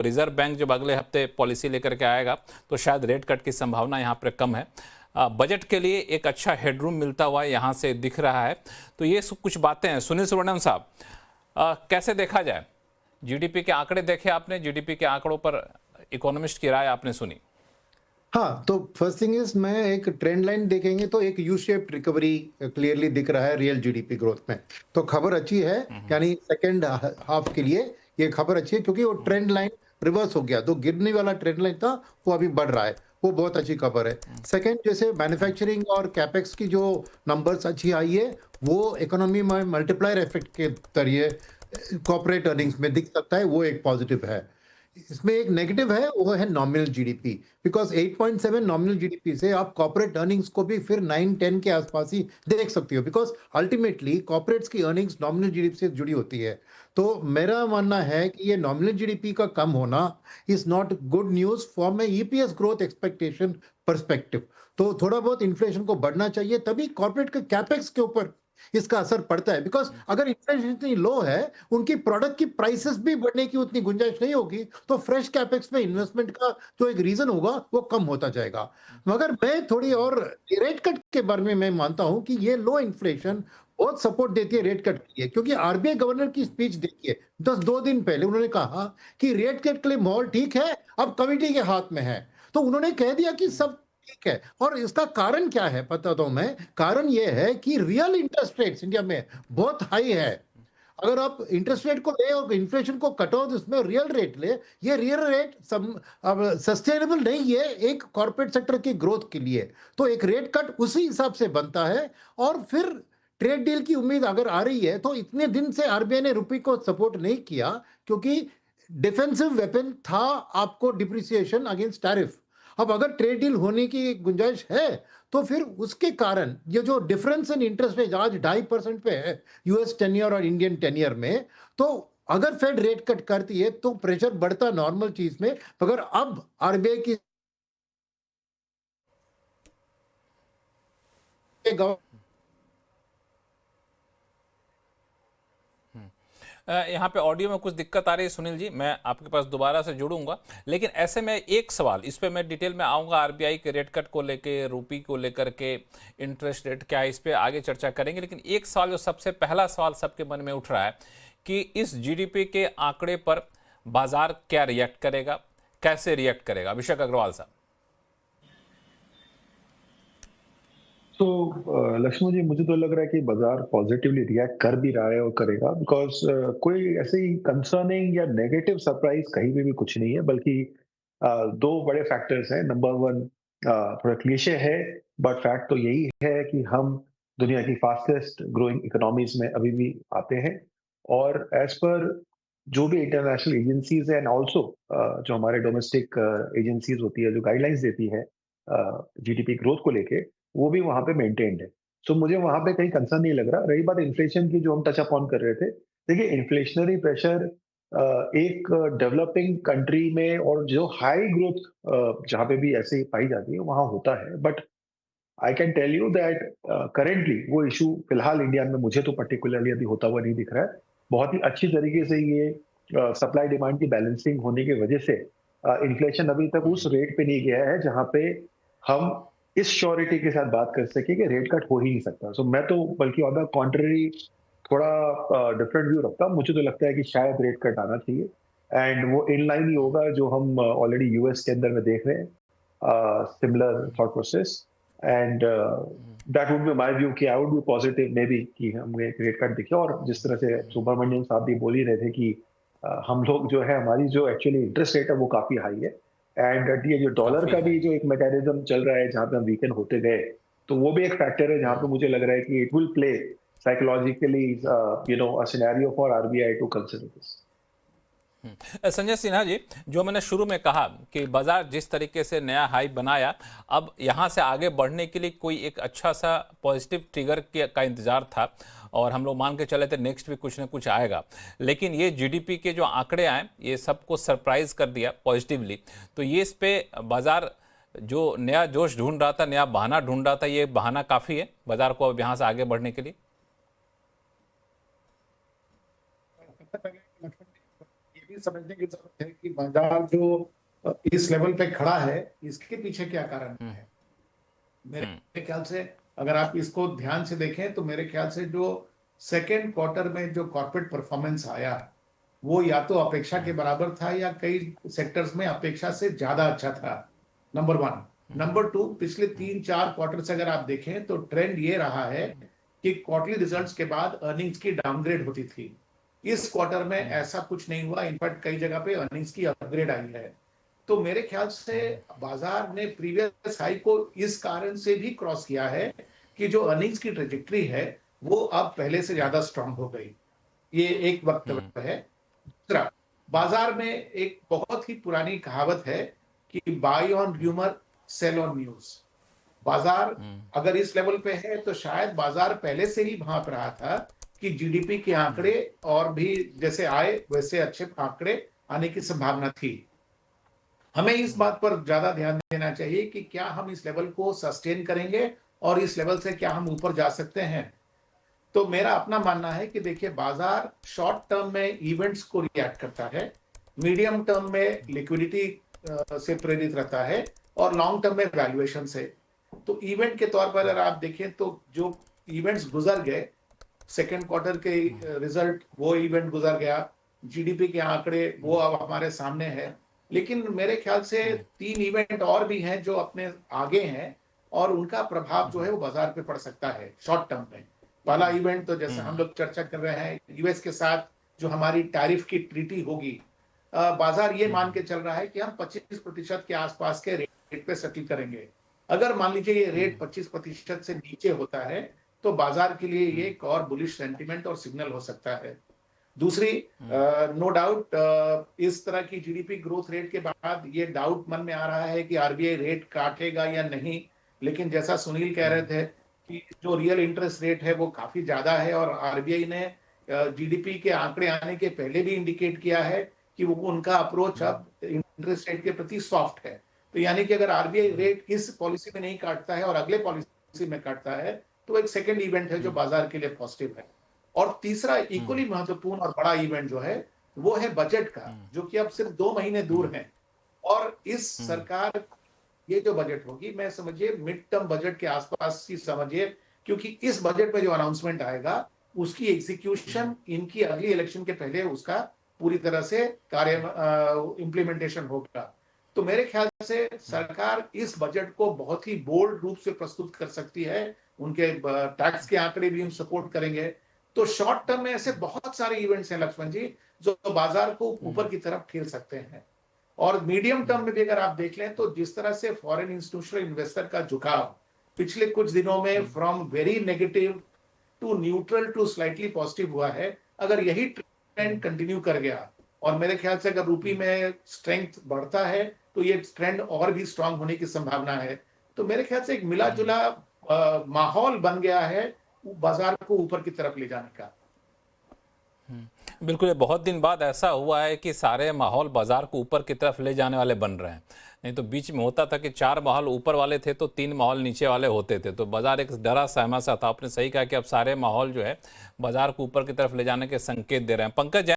Reserve bank जब अगले हफ्ते पॉलिसी लेकर के आएगा तो शायद रेट कट की संभावना यहाँ पर कम है। बजट के लिए एक अच्छा हेडरूम मिलता हुआ यहाँ से दिख रहा है। तो ये कुछ बातें हैं। सुनील सुब्रमण्यम साहब, कैसे देखा जाए? जीडीपी के आंकड़े देखे आपने, जीडीपी के आंकड़ों पर इकोनॉमिस्ट की राय आपने सुनी? हाँ, तो फर्स्ट थिंग इज मैं एक ट्रेंड लाइन देखेंगे तो एक यू शेप्ड रिकवरी क्लियरली दिख रहा है रियल जीडीपी ग्रोथ में। तो खबर अच्छी है, यानी सेकंड हाफ के लिए ये खबर अच्छी है क्योंकि वो ट्रेंड लाइन रिवर्स हो गया। तो गिरने वाला ट्रेंड लाइन था वो अभी बढ़ रहा है, वो बहुत अच्छी खबर है। सेकंड, जैसे मैन्युफैक्चरिंग और कैपेक्स की जो नंबर्स अच्छी आई है वो इकोनॉमी में मल्टीप्लायर इफेक्ट के जरिए कॉर्पोरेट अर्निंग्स में दिख सकता है, वो एक पॉजिटिव है। इसमें एक नेगेटिव है, वो है nominal GDP, because 8.7 nominal GDP से आप कॉर्पोरेट अर्निंग्स को भी फिर 9-10 के आसपास ही देख सकते हो, बिकॉज अल्टीमेटली कॉर्पोरेट्स की अर्निंग्स नॉमिनल जीडीपी से जुड़ी होती है। तो मेरा मानना है कि ये नॉमिनल जीडीपी का कम होना is not good news for my EPS growth expectation perspective. तो थोड़ा बहुत इन्फ्लेशन को बढ़ना चाहिए, तभी कॉर्पोरेट के कैपेक्स के ऊपर इसका असर पड़ता है। बिकॉज अगर इन्फ्लेशन इतनी लो है, उनकी प्रोडक्ट की प्राइसेस भी बढ़ने की उतनी गुंजाइश नहीं होगी, तो फ्रेश कैपेक्स में इन्वेस्टमेंट का जो एक रीजन होगा वो कम होता जाएगा। मगर मैं थोड़ी और रेट कट के बारे में मैं मानता हूं कि ये लो इन्फ्लेशन बहुत सपोर्ट देती है रेट कट के लिए, क्योंकि आरबीआई गवर्नर की स्पीच देखिए 2 दिन पहले उन्होंने कहा कि रेट कट के लिए माहौल ठीक है, अब कमिटी के हाथ में है। तो उन्होंने कह दिया कि सब ठीक है। और इसका कारण क्या है पता तो मैं, कारण यह है कि रियल इंटरेस्ट रेट्स इंडिया में बहुत हाई है। अगर आप इंटरेस्ट रेट को ले और इन्फ्लेशन को कटो तो इसमें रियल रेट ले, ये रियल रेट सस्टेनेबल नहीं है एक कॉर्पोरेट सेक्टर की ग्रोथ के लिए। तो एक रेट कट उसी हिसाब से बनता है। और फिर ट्रेड डील की उम्मीद अगर आ रही है, तो इतने दिन से आरबीआई ने रुपये को सपोर्ट नहीं किया क्योंकि डिफेंसिव वेपन था आपको डिप्रिसिएशन अगेंस्ट टैरिफ। अब अगर ट्रेड डील होने की गुंजाइश है तो फिर उसके कारण ये जो डिफरेंस इन इंटरेस्ट रेट आज 2.5% पे है यूएस टेनियर और इंडियन टेनियर में, तो अगर फेड रेट कट करती है तो प्रेशर बढ़ता नॉर्मल चीज में। मगर अब आरबीआई की यहाँ पे ऑडियो में कुछ दिक्कत आ रही है सुनील जी, मैं आपके पास दोबारा से जुड़ूंगा। लेकिन ऐसे में एक सवाल, इस पे मैं डिटेल में आऊंगा, आरबीआई के रेट कट को लेके, रूपी को लेकर के, इंटरेस्ट रेट क्या है, इस पे आगे चर्चा करेंगे। लेकिन एक सवाल, जो सबसे पहला सवाल सबके मन में उठ रहा है कि इस जीडीपी के आंकड़े पर बाजार क्या रिएक्ट करेगा, कैसे रिएक्ट करेगा? अभिषेक अग्रवाल साहब। तो लक्ष्मण जी, मुझे तो लग रहा है कि बाजार पॉजिटिवली रिएक्ट कर भी रहा है और करेगा, बिकॉज कोई ऐसे ही कंसर्निंग या नेगेटिव सरप्राइज कहीं भी कुछ नहीं है, बल्कि दो बड़े फैक्टर्स हैं। नंबर वन, थोड़ा क्लीशे है बट फैक्ट तो यही है कि हम दुनिया की फास्टेस्ट ग्रोइंग इकोनॉमीज में अभी भी आते हैं। और एज पर जो भी इंटरनेशनल एजेंसीज है एंड ऑल्सो जो हमारे डोमेस्टिक एजेंसीज होती है, जो गाइडलाइंस देती है जीडीपी ग्रोथ को लेके, वो भी वहां पे मेंटेन्ड है। सो मुझे वहां पे कहीं कंसर्न नहीं लग रहा। रही बात इन्फ्लेशन की, जो हम टच अपॉन कर रहे थे, देखिए इन्फ्लेशनरी प्रेशर एक डेवलपिंग कंट्री में और जो हाई ग्रोथ जहां पे भी ऐसे पाई जाती है वहां होता है। But I can tell you that currently वो इशू फिलहाल इंडिया में मुझे तो पर्टिकुलरली अभी होता हुआ नहीं दिख रहा है। बहुत ही अच्छी तरीके से ये सप्लाई डिमांड की बैलेंसिंग होने की वजह से इन्फ्लेशन अभी तक उस रेट पे नहीं गया है जहां पे हम इस श्योरिटी के साथ बात कर सके कि रेट कट हो ही नहीं सकता। सो मैं तो बल्कि ऑन द कॉन्ट्ररी थोड़ा डिफरेंट व्यू रखता हूँ। मुझे तो लगता है कि शायद रेट कट आना चाहिए एंड वो इन लाइन ही होगा जो हम ऑलरेडी यूएस के अंदर में देख रहे हैं, similar thought process. And that would be my view कि I would be positive maybe कि हमें रेट कट दिखे। और जिस तरह से सुब्रमण्यम साहब भी बोल ही रहे थे कि हम लोग जो है, हमारी जो एक्चुअली इंटरेस्ट रेट है वो काफी हाई है। एंड ये जो डॉलर का भी जो एक मैकेनिज्म चल रहा है जहां पे हम वीकेंड होते गए, तो वो भी एक फैक्टर है जहां पे मुझे लग रहा है कि it will play psychologically a scenario for RBI to consider this. Sanjay Sinha ji, जो मैंने शुरू में कहा कि बाजार जिस तरीके से नया हाई बनाया, अब यहाँ से आगे बढ़ने के लिए कोई एक अच्छा सा पॉजिटिव ट्रिगर का इंतजार था और हम लोग मान के चले थे नेक्स्ट भी कुछ ना कुछ आएगा। लेकिन ये जीडीपी के जो आंकड़े आए, ये सबको सरप्राइज कर दिया पॉजिटिवली। तो ये इस पे बाजार जो नया जोश ढूंढ रहा था, नया बहाना ढूंढ रहा था, ये बहाना काफ़ी है बाजार को अब यहाँ से आगे बढ़ने के लिए। ये भी ये समझने की जरूरत है कि बाजार जो इस लेवल पे खड़ा है, इसके पीछे क्या कारण है। मेरे ख्याल से अगर आप इसको ध्यान से देखें तो मेरे ख्याल से जो सेकेंड क्वार्टर में जो कॉर्पोरेट परफॉर्मेंस आया वो या तो अपेक्षा के बराबर था या कई सेक्टर्स में अपेक्षा से ज्यादा अच्छा था, नंबर वन। नंबर टू, पिछले 3-4 क्वार्टर से अगर आप देखें तो ट्रेंड ये रहा है कि क्वार्टरली रिजल्ट्स के बाद अर्निंग्स की डाउनग्रेड होती थी। इस क्वार्टर में ऐसा कुछ नहीं हुआ, इनफैक्ट कई जगह पे अर्निंग्स की अपग्रेड आई है। तो मेरे ख्याल से बाजार ने प्रीवियस हाई को इस कारण से भी क्रॉस किया है कि जो अर्निंग्स की ट्रेजेक्टरी है वो अब पहले से ज्यादा स्ट्रांग हो गई। ये एक वक्तव्य है। दूसरा, बाजार में एक बहुत ही पुरानी कहावत है कि buy on rumour sell on news. बाजार अगर इस लेवल पे है तो शायद बाजार पहले से ही भांप रहा था कि जीडीपी के आंकड़े और भी जैसे आए वैसे अच्छे आंकड़े आने की संभावना थी। हमें इस बात पर ज्यादा ध्यान देना चाहिए कि क्या हम इस लेवल को सस्टेन करेंगे और इस लेवल से क्या हम ऊपर जा सकते हैं। तो मेरा अपना मानना है कि देखिए, बाजार शॉर्ट टर्म में इवेंट्स को रिएक्ट करता है, मीडियम टर्म में लिक्विडिटी से प्रेरित रहता है और लॉन्ग टर्म में वैल्यूएशन से। तो इवेंट के तौर पर अगर आप देखें तो जो इवेंट्स गुजर गए, सेकेंड क्वार्टर के रिजल्ट, वो इवेंट गुजर गया, जीडीपी के आंकड़े वो अब हमारे सामने है। लेकिन मेरे ख्याल से 3 इवेंट और भी हैं जो अपने आगे हैं और उनका प्रभाव जो है वो बाजार पे पड़ सकता है शॉर्ट टर्म में। पहला इवेंट तो जैसे हम लोग चर्चा कर रहे हैं, यूएस के साथ जो हमारी टैरिफ की ट्रीटी होगी, बाजार ये मान के चल रहा है कि हम 25% के आसपास के रेट पे सेटल करेंगे। अगर मान लीजिए ये रेट 25% से नीचे होता है तो बाजार के लिए ये एक और बुलिश सेंटिमेंट और सिग्नल हो सकता है। दूसरी, नो डाउट इस तरह की जीडीपी ग्रोथ रेट के बाद ये डाउट मन में आ रहा है कि आरबीआई रेट काटेगा या नहीं। लेकिन जैसा सुनील कह रहे थे कि जो रियल इंटरेस्ट रेट है वो काफी ज्यादा है और आरबीआई ने जीडीपी के आंकड़े आने के पहले भी इंडिकेट किया है कि वो उनका अप्रोच अब इंटरेस्ट रेट के प्रति सॉफ्ट है। तो यानी कि अगर आरबीआई रेट इस पॉलिसी में नहीं काटता है और अगले पॉलिसी में काटता है तो एक सेकेंड इवेंट है जो बाजार के लिए पॉजिटिव है। और तीसरा इक्वली महत्वपूर्ण और बड़ा इवेंट जो है वो है बजट का, जो कि अब सिर्फ 2 महीने दूर है। और इस सरकार ये जो बजट होगी, मैं समझिए मिड टर्म बजट के आसपास ही समझिए, क्योंकि इस बजट में जो अनाउंसमेंट आएगा उसकी एग्जीक्यूशन इनकी अगली इलेक्शन के पहले उसका पूरी तरह से कार्य इंप्लीमेंटेशन होगा। तो मेरे ख्याल से सरकार इस बजट को बहुत ही बोल्ड रूप से प्रस्तुत कर सकती है, उनके टैक्स के आंकड़े भी हम सपोर्ट करेंगे। तो शॉर्ट टर्म में ऐसे बहुत सारे इवेंट्स हैं लक्ष्मण जी जो बाजार को ऊपर की तरफ ठेल सकते हैं। और मीडियम टर्म में भी अगर आप देख लें तो जिस तरह से फॉरेन इंस्टीट्यूशनल इन्वेस्टर का झुकाव पिछले कुछ दिनों में from very negative to neutral to slightly positive हुआ है, अगर यही ट्रेंड कंटिन्यू कर गया और मेरे ख्याल से अगर रूपी में स्ट्रेंथ बढ़ता है तो ये ट्रेंड और भी स्ट्रांग होने की संभावना है। तो मेरे ख्याल से एक मिला जुला माहौल बन गया है बाजार को ऊपर की तरफ ले जाने का। बिल्कुल, बहुत दिन बाद ऐसा हुआ है कि सारे माहौल बाजार को ऊपर की तरफ ले जाने वाले बन रहे हैं। नहीं तो बीच में होता था कि 4 माहौल ऊपर वाले थे तो 3 माहौल नीचे वाले होते थे, तो बाजार एक डरा सहमा सा था। आपने सही कहा कि अब सारे माहौल जो है बाजार को ऊपर की तरफ ले जाने के संकेत दे रहे हैं। पंकज